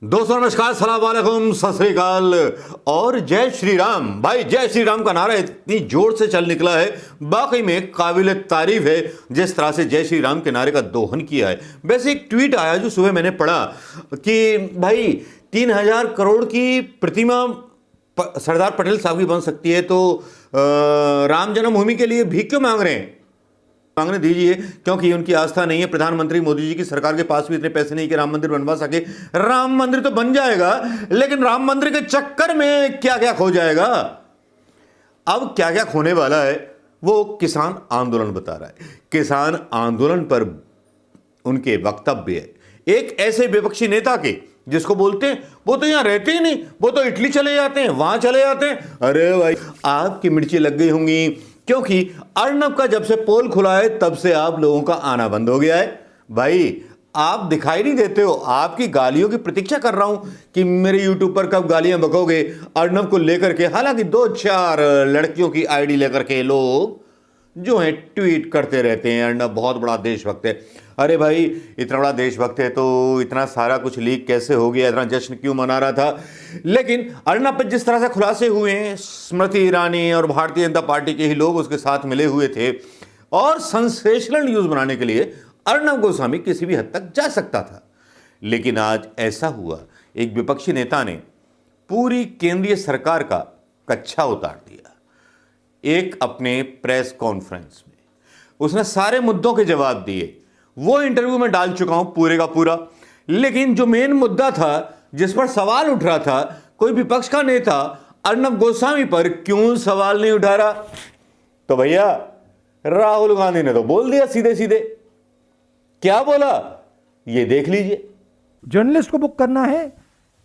दोस्तों नमस्कार, सलाम वालेकुम, सत श्री अकाल और जय श्री राम। भाई जय श्री राम का नारा इतनी जोर से चल निकला है, वाकई में काबिल तारीफ है जिस तरह से जय श्री राम के नारे का दोहन किया है। वैसे एक ट्वीट आया जो सुबह मैंने पढ़ा कि भाई 3,000 करोड़ की प्रतिमा सरदार पटेल साहब की बन सकती है तो राम जन्मभूमि के लिए भीख क्यों मांग रहे हैं? मांगने दीजिए, क्योंकि उनकी आस्था नहीं है। प्रधानमंत्री मोदी जी की सरकार के पास भी इतने पैसे नहीं कि राम मंदिर बनवा सके। राम मंदिर तो बन जाएगा, लेकिन राम मंदिर के चक्कर में क्या क्या खो जाएगा। अब क्या क्या खोने वाला है वो किसान आंदोलन बता रहा है। किसान आंदोलन पर उनके वक्तव्य है एक ऐसे विपक्षी नेता के जिसको बोलते हैं वो तो यहां रहते ही नहीं, वो तो इटली चले जाते हैं, वहां चले जाते हैं। अरे भाई आपकी मिर्ची लग गई होंगी, क्योंकि अर्नब का जब से पोल खुला है तब से आप लोगों का आना बंद हो गया है। भाई आप दिखाई नहीं देते हो, आपकी गालियों की प्रतीक्षा कर रहा हूं कि मेरे यूट्यूब पर कब गालियां बकोगे अर्नब को लेकर के। हालांकि 2-4 लड़कियों की आईडी लेकर के लोग जो है ट्वीट करते रहते हैं अर्नब बहुत बड़ा देशभक्त है। अरे भाई इतना बड़ा देशभक्त है तो इतना सारा कुछ लीक कैसे हो गया, इतना जश्न क्यों मना रहा था। लेकिन अर्नब पर जिस तरह से खुलासे हुए हैं, स्मृति ईरानी और भारतीय जनता पार्टी के ही लोग उसके साथ मिले हुए थे और सेंसेशनल न्यूज बनाने के लिए अर्नब गोस्वामी किसी भी हद तक जा सकता था। लेकिन आज ऐसा हुआ, एक विपक्षी नेता ने पूरी केंद्रीय सरकार का कच्छा उतार दिया। एक अपने प्रेस कॉन्फ्रेंस में उसने सारे मुद्दों के जवाब दिए। वो इंटरव्यू में डाल चुका हूं पूरे का पूरा, लेकिन जो मेन मुद्दा था जिस पर सवाल उठ रहा था, कोई विपक्ष का नेता अर्नब गोस्वामी पर क्यों सवाल नहीं उठा रहा? तो भैया राहुल गांधी ने तो बोल दिया सीधे सीधे। क्या बोला ये देख लीजिए। जर्नलिस्ट को बुक करना है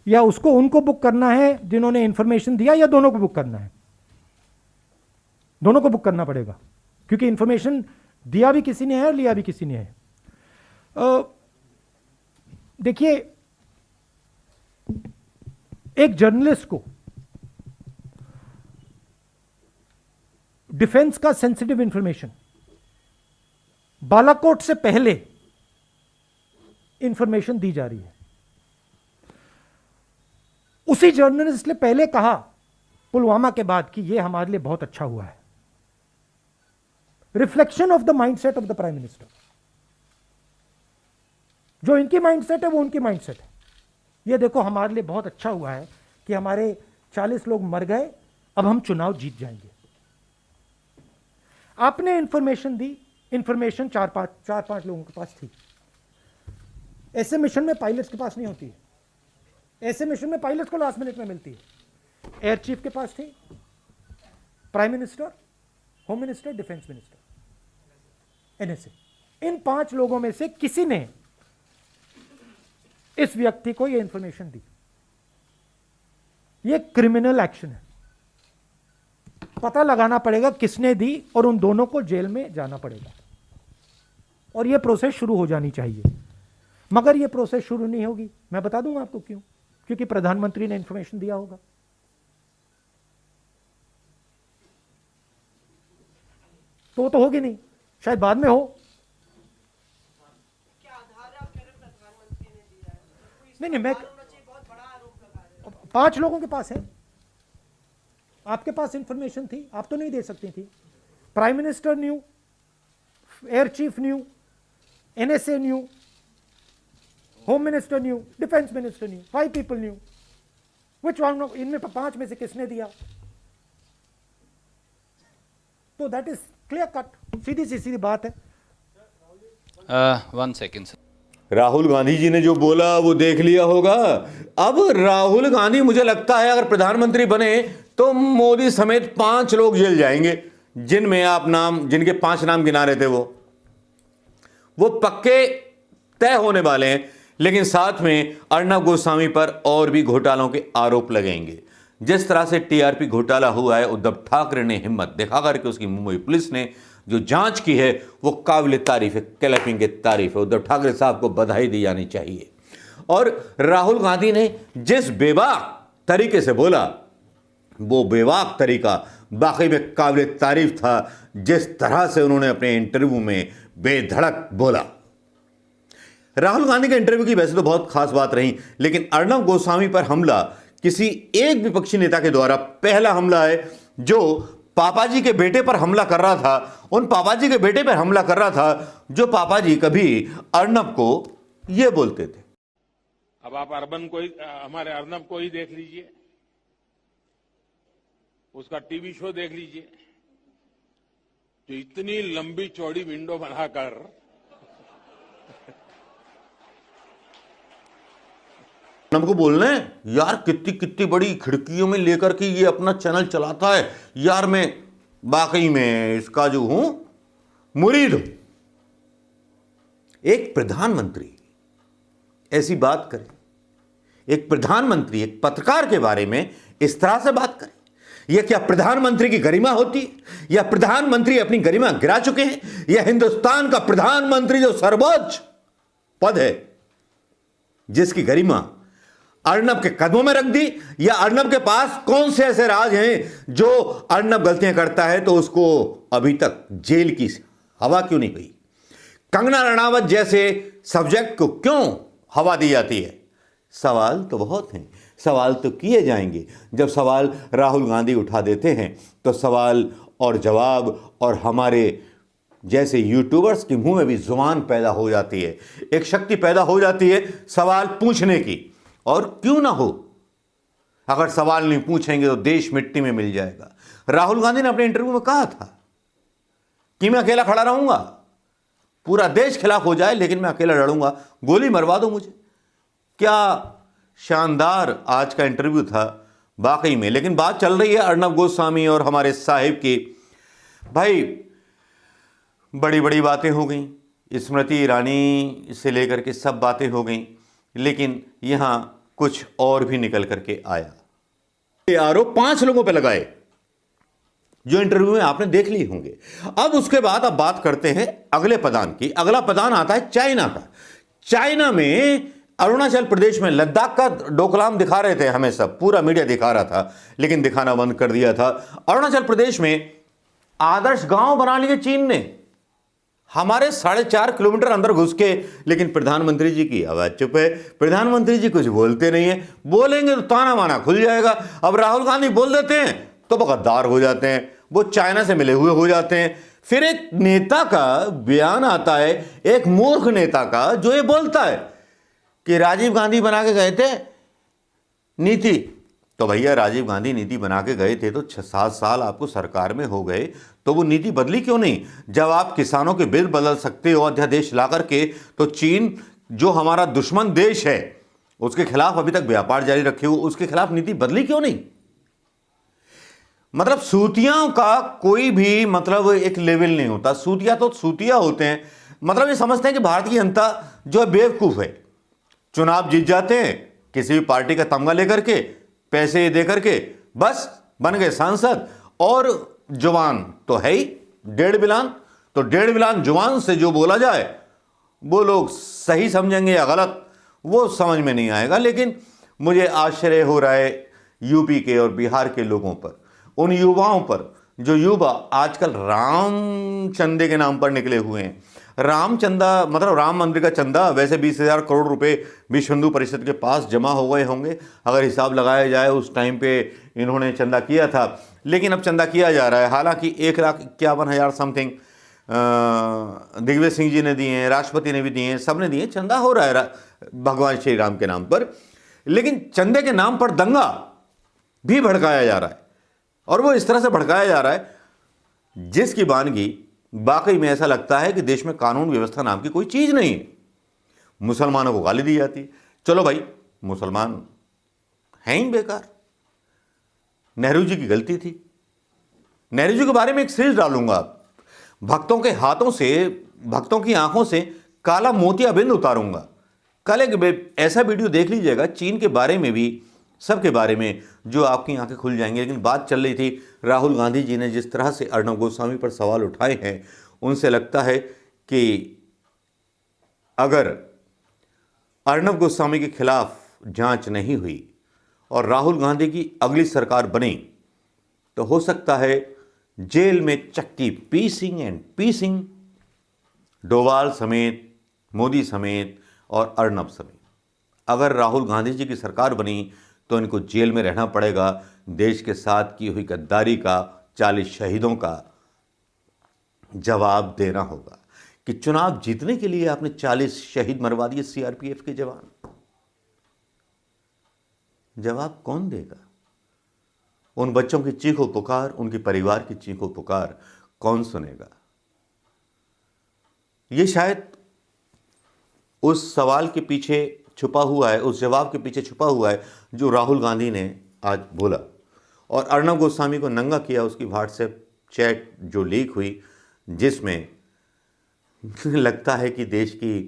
या उसको उनको बुक करना है जिन्होंने इंफॉर्मेशन दिया, या दोनों को बुक करना है? दोनों को बुक करना पड़ेगा, क्योंकि इंफॉर्मेशन दिया भी किसी ने है और लिया भी किसी ने है। देखिए, एक जर्नलिस्ट को डिफेंस का सेंसिटिव इंफॉर्मेशन बालाकोट से पहले इंफॉर्मेशन दी जा रही है। उसी जर्नलिस्ट ने पहले कहा पुलवामा के बाद कि यह हमारे लिए बहुत अच्छा हुआ है। Reflection of the mindset of the prime minister. जो इनकी माइंडसेट है वो उनकी माइंडसेट है। ये देखो हमारे लिए बहुत अच्छा हुआ है कि हमारे 40 लोग मर गए, अब हम चुनाव जीत जाएंगे। आपने इंफॉर्मेशन दी, इंफॉर्मेशन 4-5 लोगों के पास थी। ऐसे मिशन में पायलट्स के पास नहीं होती है। ऐसे मिशन में पायलट्स को लास्ट मिनट में मिलती है। एयर चीफ के पास थी, prime minister, home minister, defence minister, NSA. इन 5 लोगों में से किसी ने इस व्यक्ति को यह इंफॉर्मेशन दी। यह क्रिमिनल एक्शन है। पता लगाना पड़ेगा किसने दी और उन दोनों को जेल में जाना पड़ेगा और यह प्रोसेस शुरू हो जानी चाहिए। मगर यह प्रोसेस शुरू नहीं होगी। मैं बता दूंगा आपको क्यों। क्योंकि प्रधानमंत्री ने इंफॉर्मेशन दिया होगा। तो होगी नहीं, शायद बाद में हो। नहीं, मैं 5 लोगों के पास है। आपके पास इंफॉर्मेशन थी, आप तो नहीं दे सकती थी। Prime minister new, air chief new, NSA new, home minister new, defence minister new, 5 people new. Which one? इनमें 5 में से किसने दिया? तो दैट इज क्लियर कट, सीधी सी बात है। 1 सेकेंड। राहुल गांधी जी ने जो बोला वो देख लिया होगा। अब राहुल गांधी मुझे लगता है अगर प्रधानमंत्री बने तो मोदी समेत 5 लोग जेल जाएंगे, जिनमें आप जिनके 5 नाम गिना रहे थे वो पक्के तय होने वाले हैं। लेकिन साथ में अर्नब गोस्वामी पर और भी घोटालों के आरोप लगेंगे। जिस तरह से टीआरपी घोटाला हुआ है, उद्धव ठाकरे ने हिम्मत दिखा करके उसकी मुंबई पुलिस ने जो जांच की है वो काबिल तारीफ है, क्लैपिंग की तारीफ है। उद्धव ठाकरे साहब को बधाई दी जानी चाहिए। और राहुल गांधी ने जिस बेबाक तरीके से बोला, वो बेबाक तरीका वाकई में काबिल तारीफ था। जिस तरह से उन्होंने अपने इंटरव्यू में बेधड़क बोला, राहुल गांधी के इंटरव्यू की वैसे तो बहुत खास बात रही, लेकिन अर्णब गोस्वामी पर हमला किसी एक विपक्षी नेता के द्वारा पहला हमला है जो पापाजी के बेटे पर हमला कर रहा था, उन पापाजी के बेटे पर हमला कर रहा था जो पापाजी कभी अर्णब को यह बोलते थे। अब आप हमारे अर्नब को ही देख लीजिए, उसका टीवी शो देख लीजिए, जो इतनी लंबी चौड़ी विंडो बनाकर अर्णब को बोल रहे हैं यार कितनी कितनी बड़ी खिड़कियों में लेकर के ये अपना चैनल चलाता है, यार मैं वाकई में इसका जो हूं मुरीद हूं। एक प्रधानमंत्री ऐसी बात करे, एक प्रधानमंत्री एक पत्रकार के बारे में इस तरह से बात करे, यह क्या प्रधानमंत्री की गरिमा होती है? या प्रधानमंत्री अपनी गरिमा गिरा चुके हैं? यह हिंदुस्तान का प्रधानमंत्री जो सर्वोच्च पद है, जिसकी गरिमा अर्णब के कदमों में रख दी? या अर्णब के पास कौन से ऐसे राज हैं जो अर्णब गलतियां करता है तो उसको अभी तक जेल की हवा क्यों नहीं गई? कंगना रणावत जैसे सब्जेक्ट को क्यों हवा दी जाती है? सवाल तो बहुत हैं, सवाल तो किए जाएंगे। जब सवाल राहुल गांधी उठा देते हैं तो सवाल और जवाब और हमारे जैसे यूट्यूबर्स के मुंह में भी जुबान पैदा हो जाती है, एक शक्ति पैदा हो जाती है सवाल पूछने की। और क्यों ना हो, अगर सवाल नहीं पूछेंगे तो देश मिट्टी में मिल जाएगा। राहुल गांधी ने अपने इंटरव्यू में कहा था कि मैं अकेला खड़ा रहूंगा, पूरा देश खिलाफ हो जाए लेकिन मैं अकेला लड़ूंगा, गोली मरवा दो मुझे। क्या शानदार आज का इंटरव्यू था वाकई में। लेकिन बात चल रही है अर्णब गोस्वामी और हमारे साहिब की। भाई बड़ी बड़ी बातें हो गई, स्मृति ईरानी से लेकर के सब बातें हो गई, लेकिन यहां कुछ और भी निकल करके आया। ये आरोप 5 लोगों पे लगाए जो इंटरव्यू में आपने देख लिए होंगे। अब उसके बाद अब बात करते हैं अगले पदान की। अगला पदान आता है चाइना का। चाइना में अरुणाचल प्रदेश में लद्दाख का डोकलाम दिखा रहे थे, हमें सब पूरा मीडिया दिखा रहा था, लेकिन दिखाना बंद कर दिया था। अरुणाचल प्रदेश में आदर्श गांव बना लिए चीन ने, हमारे 4.5 किलोमीटर अंदर घुस के। लेकिन प्रधानमंत्री जी की आवाज चुप है, प्रधानमंत्री जी कुछ बोलते नहीं है, बोलेंगे तो ताना माना खुल जाएगा। अब राहुल गांधी बोल देते हैं तो वो गद्दार हो जाते हैं, वो चाइना से मिले हुए हो जाते हैं। फिर एक नेता का बयान आता है, एक मूर्ख नेता का, जो ये बोलता है कि राजीव गांधी बना के गए थे नीति। तो भैया राजीव गांधी नीति बना के गए थे तो 6-7 साल आपको सरकार में हो गए, तो वो नीति बदली क्यों नहीं? जब आप किसानों के बिल बदल सकते हो अध्यादेश ला करके, तो चीन जो हमारा दुश्मन देश है उसके खिलाफ अभी तक व्यापार जारी रखे हो, उसके खिलाफ नीति बदली क्यों नहीं? मतलब सूतियों का कोई भी मतलब एक लेवल नहीं होता। सूतिया तो सूतिया होते हैं, मतलब ये समझते हैं कि भारतीय जनता जो है बेवकूफ है, चुनाव जीत जाते हैं किसी भी पार्टी का तमगा लेकर के, पैसे दे करके, बस बन गए सांसद। और जुबान तो है ही 1.5 बिलान, तो 1.5 बिलान जुबान से जो बोला जाए वो लोग सही समझेंगे या गलत वो समझ में नहीं आएगा। लेकिन मुझे आश्चर्य हो रहा है यूपी के और बिहार के लोगों पर, उन युवाओं पर जो युवा आजकल राम चंदे के नाम पर निकले हुए हैं। राम चंदा मतलब राम मंदिर का चंदा वैसे 20,000 करोड़ रुपए विश्व हिंदू परिषद के पास जमा हो गए होंगे, अगर हिसाब लगाया जाए उस टाइम पे इन्होंने चंदा किया था। लेकिन अब चंदा किया जा रहा है, हालांकि 1,51,000 समथिंग दिग्विजय सिंह जी ने दिए हैं, राष्ट्रपति ने भी दिए हैं, सब ने दिए, चंदा हो रहा है भगवान श्री राम के नाम पर। लेकिन चंदे के नाम पर दंगा भी भड़काया जा रहा है, और वो इस तरह से भड़काया जा रहा है जिसकी वानगी वाकई में ऐसा लगता है कि देश में कानून व्यवस्था नाम की कोई चीज नहीं है। मुसलमानों को गाली दी जाती है। चलो भाई मुसलमान हैं ही बेकार, नेहरू जी की गलती थी। नेहरू जी के बारे में एक सीरीज डालूंगा, भक्तों के हाथों से, भक्तों की आंखों से काला मोतियाबिंद उतारूंगा। कल एक ऐसा वीडियो देख लीजिएगा चीन के बारे में भी, सबके बारे में, जो आपकी आंखें खुल जाएंगी। लेकिन बात चल रही थी राहुल गांधी जी ने जिस तरह से अर्णब गोस्वामी पर सवाल उठाए हैं, उनसे लगता है कि अगर अर्णब गोस्वामी के खिलाफ जांच नहीं हुई और राहुल गांधी की अगली सरकार बनी तो हो सकता है जेल में चक्की पीसिंग एंड पीसिंग, डोवाल समेत, मोदी समेत और अर्नब समेत। अगर राहुल गांधी जी की सरकार बनी तो इनको जेल में रहना पड़ेगा। देश के साथ की हुई गद्दारी का 40 शहीदों का जवाब देना होगा कि चुनाव जीतने के लिए आपने 40 शहीद मरवा दिए सीआरपीएफ के जवान। जवाब कौन देगा? उन बच्चों की चीखों पुकार, उनके परिवार की चीखों पुकार कौन सुनेगा? ये शायद उस सवाल के पीछे छुपा हुआ है, उस जवाब के पीछे छुपा हुआ है जो राहुल गांधी ने आज बोला। और अर्नब गोस्वामी को नंगा किया उसकी व्हाट्सएप चैट जो लीक हुई, जिसमें लगता है कि देश की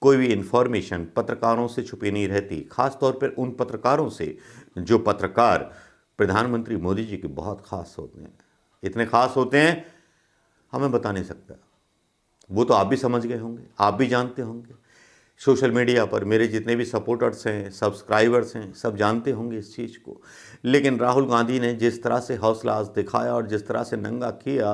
कोई भी इंफॉर्मेशन पत्रकारों से छुपी नहीं रहती, खास तौर पर उन पत्रकारों से जो पत्रकार प्रधानमंत्री मोदी जी के बहुत खास होते हैं। इतने खास होते हैं हमें बता नहीं सकता, वो तो आप भी समझ गए होंगे, आप भी जानते होंगे। सोशल मीडिया पर मेरे जितने भी सपोर्टर्स हैं, सब्सक्राइबर्स हैं, सब जानते होंगे इस चीज़ को। लेकिन राहुल गांधी ने जिस तरह से हौसला आज दिखाया और जिस तरह से नंगा किया,